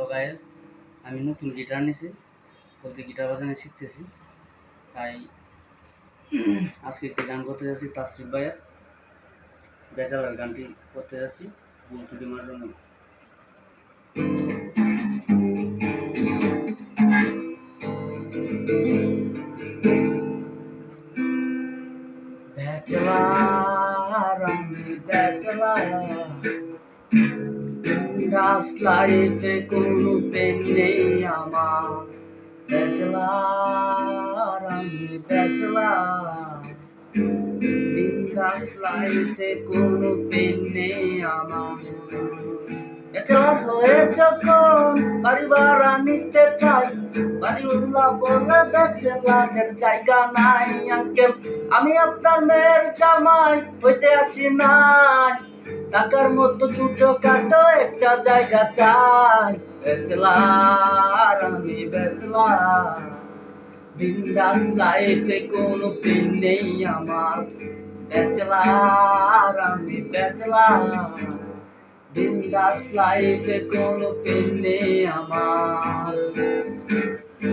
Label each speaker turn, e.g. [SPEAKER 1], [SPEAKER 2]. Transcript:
[SPEAKER 1] Hello guys, আমি নতুন guitar নিছি, বলতে গিটার বাজানো শিখতেছি। তাই আজকে একটি গান করতে যাচ্ছি তাসরিফ ভাইয়ের ব্যাচেলার গানটি করতে যাচ্ছি ভুল ত্রুটি মার্জনা। ব্যাচেলার আমি ব্যাচেলার, বিন্দাস লাইফে কোনো পেন নেই আমার। ব্যাচেলার আমি ব্যাচেলার, বিন্দাস লাইফে কোনো পেন নেই আমার। ব্যাচেলার হয়ে যখন বাড়ি ভাড়া নিতে চাই, বাড়িওয়ালা বলে ব্যাচেলারের জায়গা নাই। আঙ্কেল আমি আপনার মেয়ের জামাই হইতে আসি নাই, টাকার মতো ছোটখাটো একটা জায়গা চাই। ব্যাচেলার আমি ব্যাচেলার, বিন্দাস লাইফে কোনো পেন নেই আমার। ব্যাচেলার আমি ব্যাচেলার, বিন্দাস লাইফে কোনো পেন নেই আমার।